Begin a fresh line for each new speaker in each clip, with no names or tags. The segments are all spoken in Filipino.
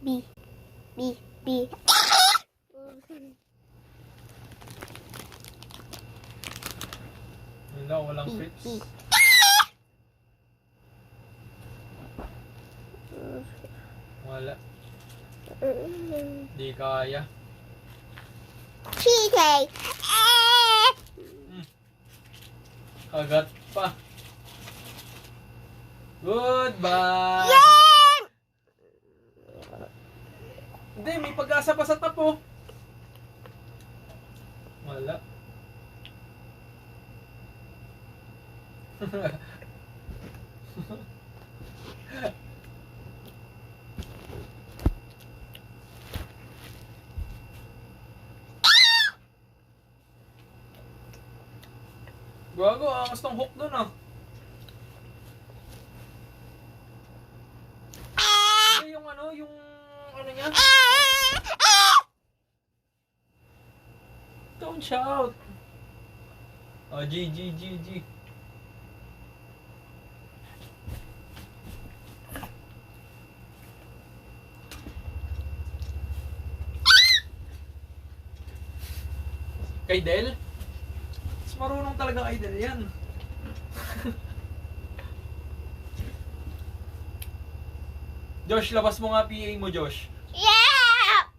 B. B. B.
Wala, walang crips. Wala. Di kaya.
Cheating.
Kagat pa. Goodbye!
Yeah!
Hindi, may pag-asa pa sa tapo. Wala. Gago, angas ng hook dun ah. Hindi, yung ano niya. Don't shout. Oh, G. Kay Del? Mas marunong talaga kay Del yan. Josh, labas mo nga PA mo, Josh.
Yeah!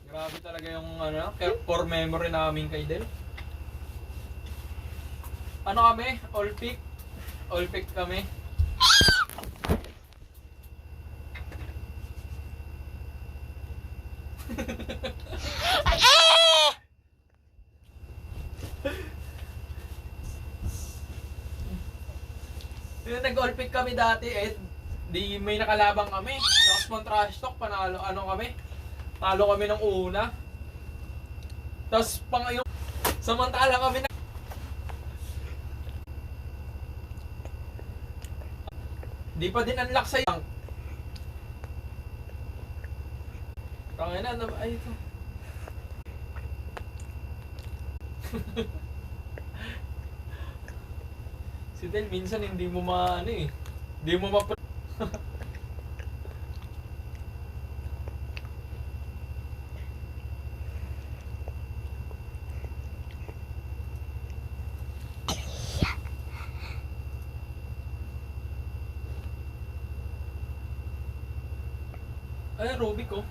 Grabe talaga yung core memory namin kay Del. Ano kami? All pick kami. Yung nag-all pick kami dati di may nakalabang kami. Loxmont Trash Talk, panalo kami. Talo kami ng una. Tapos yung samantala kami na di pa din unlock sa yung tangina na ay ito. Si Del minsan hindi mo hindi mo ay, Rubik oh.